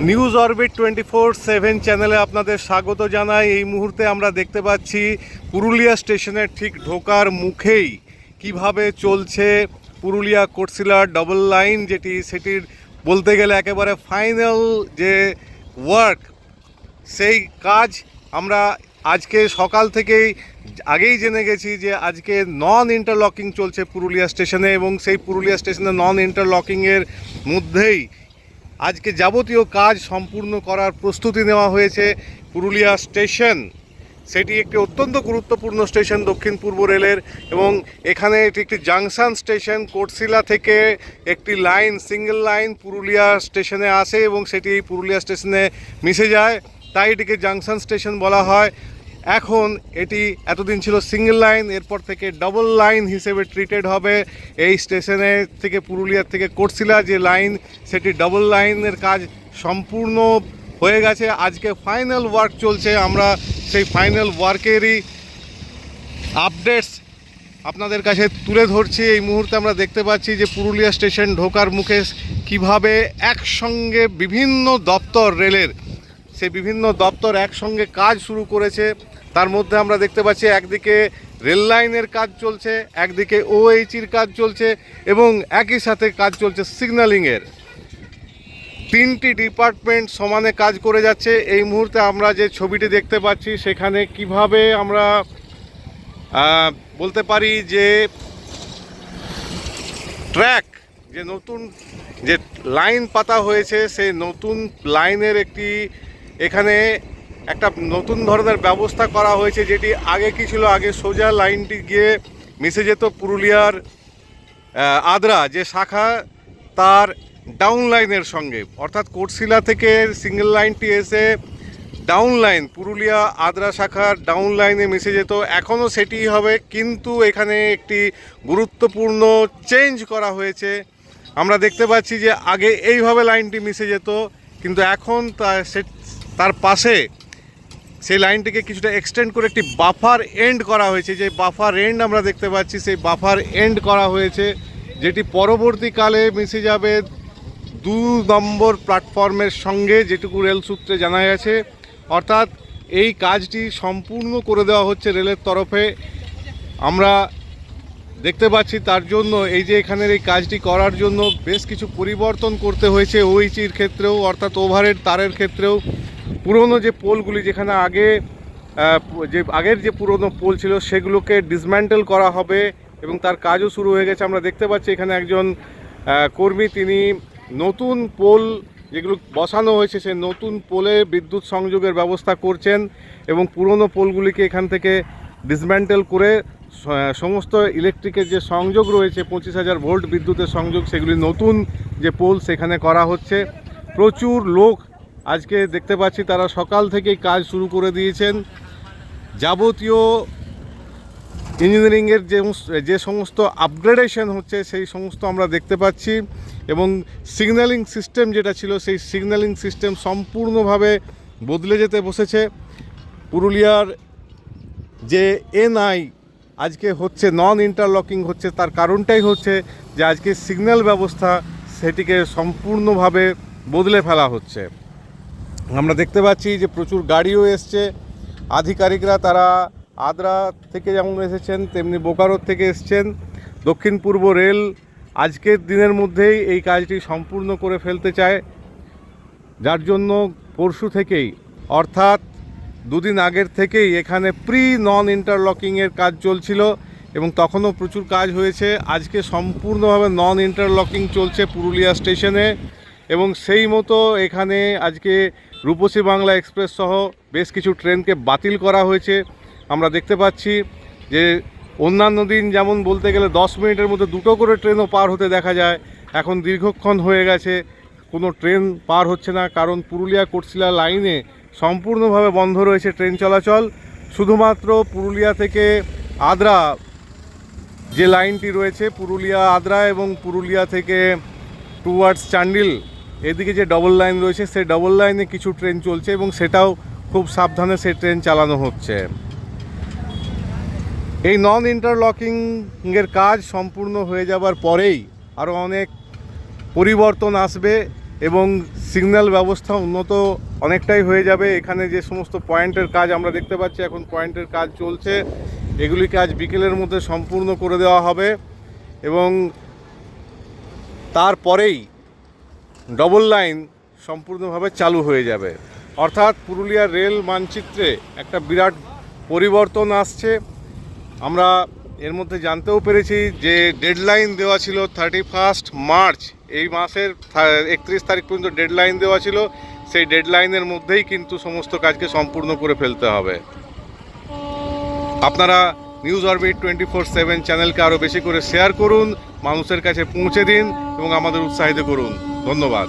News orbit 24/7 চ্যানেলে আপনাদের স্বাগত জানাই। এই মুহূর্তে আমরা দেখতে পাচ্ছি পুরুলিয়া স্টেশনের ঠিক ঢোকার মুখেই কিভাবে চলছে পুরুলিয়া কোটশিলা ডবল লাইন, সেটির বলতে গেলে একেবারে ফাইনাল যে ওয়ার্ক, সেই কাজ আমরা আজকে সকাল থেকেই আগেই জেনে গেছি যে আজকে নন ইন্টারলকিং চলছে পুরুলিয়া স্টেশনে, এবং সেই পুরুলিয়া স্টেশনে নন ইন্টারলকিংয়ের মধ্যেই আজকে যাবতীয় কাজ সম্পূর্ণ করার প্রস্তুতি নেওয়া হয়েছে পুরুলিয়া স্টেশন। সেটি একটি অত্যন্ত গুরুত্বপূর্ণ স্টেশন দক্ষিণ পূর্ব রেলের, এবং এখানে এটি একটি জাংশন স্টেশন। কোটশিলা থেকে একটি লাইন, সিঙ্গেল লাইন পুরুলিয়া স্টেশনে আসে এবং সেটি পুরুলিয়া স্টেশনে মিশে যায়, তাই এটিকে জাংশন স্টেশন বলা হয়। এখন এটি এতদিন ছিল সিঙ্গেল লাইন, এরপর থেকে ডবল লাইন হিসেবে ট্রিটেড হবে। এই স্টেশনে থেকে পুরুলিয়ার থেকে কোটশিলা যে লাইন, সেটি ডবল লাইনের কাজ সম্পূর্ণ হয়ে গেছে। আজকে ফাইনাল ওয়ার্ক চলছে, আমরা সেই ফাইনাল ওয়ার্কেরই আপডেটস আপনাদের কাছে তুলে ধরছি। এই মুহূর্তে আমরা দেখতে পাচ্ছি যে পুরুলিয়া স্টেশন ঢোকার মুখে কিভাবে একসঙ্গে বিভিন্ন দপ্তর রেলের, সেই বিভিন্ন দপ্তর একসঙ্গে কাজ শুরু করেছে। তার মধ্যে আমরা দেখতে পাচ্ছি একদিকে রেল লাইনের কাজ চলছে, একদিকে ওএইচির কাজ চলছে, এবং একই সাথে কাজ চলছে সিগন্যালিংয়ের। তিনটি ডিপার্টমেন্ট সমানে কাজ করে যাচ্ছে। এই মুহূর্তে আমরা যে ছবিটি দেখতে পাচ্ছি সেখানে কিভাবে আমরা বলতে পারি যে ট্র্যাক, যে নতুন যে লাইন পাতা হয়েছে, সেই নতুন লাইনের এখানে একটা নতুন ধরনের ব্যবস্থা করা হয়েছে। যেটি আগে কি ছিল, আগে সোজা লাইনটি গিয়ে মিশে যেত পুরুলিয়ার আদ্রা যে শাখা, তার ডাউন লাইনের সঙ্গে, অর্থাৎ কোটশিলা থেকে সিঙ্গেল লাইনটি এসে ডাউন লাইন পুরুলিয়া আদ্রা শাখার ডাউন লাইনে মিশে যেত। এখনও সেটি হবে, কিন্তু এখানে একটি গুরুত্বপূর্ণ চেঞ্জ করা হয়েছে। আমরা দেখতে পাচ্ছি যে আগে এইভাবে লাইনটি মিশে যেত, কিন্তু এখন তার পাশে সেই লাইনটিকে কিছুটা এক্সটেন্ড করে একটি বাফার এন্ড করা হয়েছে। যে বাফার এন্ড আমরা দেখতে পাচ্ছি, সেই বাফার এন্ড করা হয়েছে, যেটি পরবর্তীকালে মিশে যাবে 2 নম্বর প্ল্যাটফর্মের সঙ্গে, যেটুকু রেল সূত্রে জানা গেছে। অর্থাৎ এই কাজটি সম্পূর্ণ করে দেওয়া হচ্ছে রেলের তরফে। আমরা দেখতে পাচ্ছি তার জন্য এই যে এখানের এই কাজটি করার জন্য বেশ কিছু পরিবর্তন করতে হয়েছে ওইচির ক্ষেত্রেও, অর্থাৎ ওভারহেড তারের ক্ষেত্রেও। পুরনো যে পোলগুলি, যেখানে আগের যে পুরনো পোল ছিল, সেগুলোকে ডিসম্যান্টেল করা হবে এবং তার কাজও শুরু হয়ে গেছে। আমরা দেখতে পাচ্ছি এখানে একজন কর্মী, তিনি নতুন পোল যেগুলো বসানো হয়েছে সেই নতুন পোলে বিদ্যুৎ সংযোগের ব্যবস্থা করছেন, এবং পুরনো পোলগুলিকে এখান থেকে ডিসম্যান্টেল করে সমস্ত ইলেকট্রিকের যে সংযোগ রয়েছে 25,000 ভোল্ট বিদ্যুতের সংযোগ, সেগুলি নতুন যে পোল সেখানে করা হচ্ছে। প্রচুর লোক আজকে দেখতে পাচ্ছি, তারা সকাল থেকেই কাজ শুরু করে দিয়েছেন। যাবতীয় ইঞ্জিনিয়ারিংয়ের যে সমস্ত আপগ্রেডেশন হচ্ছে সেই সমস্ত আমরা দেখতে পাচ্ছি, এবং সিগন্যালিং সিস্টেম যেটা ছিল, সেই সিগন্যালিং সিস্টেম সম্পূর্ণভাবে বদলে যেতে বসেছে। পুরুলিয়ার যে এনআই আজকে হচ্ছে নন ইন্টারলকিং হচ্ছে, তার কারণটাই হচ্ছে যে আজকে সিগন্যাল ব্যবস্থা সেটিকে সম্পূর্ণভাবে বদলে ফেলা হচ্ছে। আমরা দেখতে পাচ্ছি যে প্রচুর গাড়িও এসছে, আধিকারিকরা তারা আদ্রা থেকে যেমন এসেছেন তেমনি বোকারোর থেকে এসছেন। দক্ষিণ পূর্ব রেল আজকের দিনের মধ্যেই এই কাজটি সম্পূর্ণ করে ফেলতে চায়, যার জন্য পরশু থেকেই, অর্থাৎ 2 দিন আগের থেকেই এখানে প্রি নন ইন্টারলকিংয়ের কাজ চলছিল, এবং তখনও প্রচুর কাজ হয়েছে। আজকে সম্পূর্ণভাবে নন ইন্টারলকিং চলছে পুরুলিয়া স্টেশনে, এবং সেই মতো এখানে আজকে রূপসী বাংলা এক্সপ্রেস সহ বেশ কিছু ট্রেনকে বাতিল করা হয়েছে। আমরা দেখতে পাচ্ছি যে অন্যান্য দিন যেমন বলতে গেলে 10 মিনিটের মধ্যে 2টো করে ট্রেনও পার হতে দেখা যায়, এখন দীর্ঘক্ষণ হয়ে গেছে কোনো ট্রেন পার হচ্ছে না, কারণ পুরুলিয়া কোটশিলা লাইনে সম্পূর্ণভাবে বন্ধ রয়েছে ট্রেন চলাচল। শুধুমাত্র পুরুলিয়া থেকে আদ্রা যে লাইনটি রয়েছে, পুরুলিয়া আদ্রা এবং পুরুলিয়া থেকে টুয়ার্ডস চান্ডিল, এদিকে যে ডবল লাইন রয়েছে, সেই ডবল লাইনে কিছু ট্রেন চলছে, এবং সেটাও খুব সাবধানে সেই ট্রেন চালানো হচ্ছে। এই নন ইন্টারলকিংয়ের কাজ সম্পূর্ণ হয়ে যাবার পরেই আরও অনেক পরিবর্তন আসবে, এবং সিগন্যাল ব্যবস্থা উন্নত অনেকটাই হয়ে যাবে। এখানে যে সমস্ত পয়েন্টের কাজ আমরা দেখতে পাচ্ছি, এখন পয়েন্টের কাজ চলছে, এগুলি কাজ বিকেলের মধ্যে সম্পূর্ণ করে দেওয়া হবে এবং তারপরেই ডবল লাইন সম্পূর্ণভাবে চালু হয়ে যাবে। অর্থাৎ পুরুলিয়ার রেল মানচিত্রে একটা বিরাট পরিবর্তন আসছে। আমরা এর মধ্যে জানতেও পেরেছি যে ডেডলাইন দেওয়া ছিল 31 মার্চ, এই মাসের 31 তারিখ পর্যন্ত ডেডলাইন দেওয়া ছিল। সেই ডেডলাইনের মধ্যেই কিন্তু সমস্ত কাজকে সম্পূর্ণ করে ফেলতে হবে। আপনারা নিউজ অরবিট 24/7 চ্যানেলকে আরও বেশি করে শেয়ার করুন, মানুষের কাছে পৌঁছে দিন এবং আমাদের উৎসাহিত করুন। ধন্যবাদ।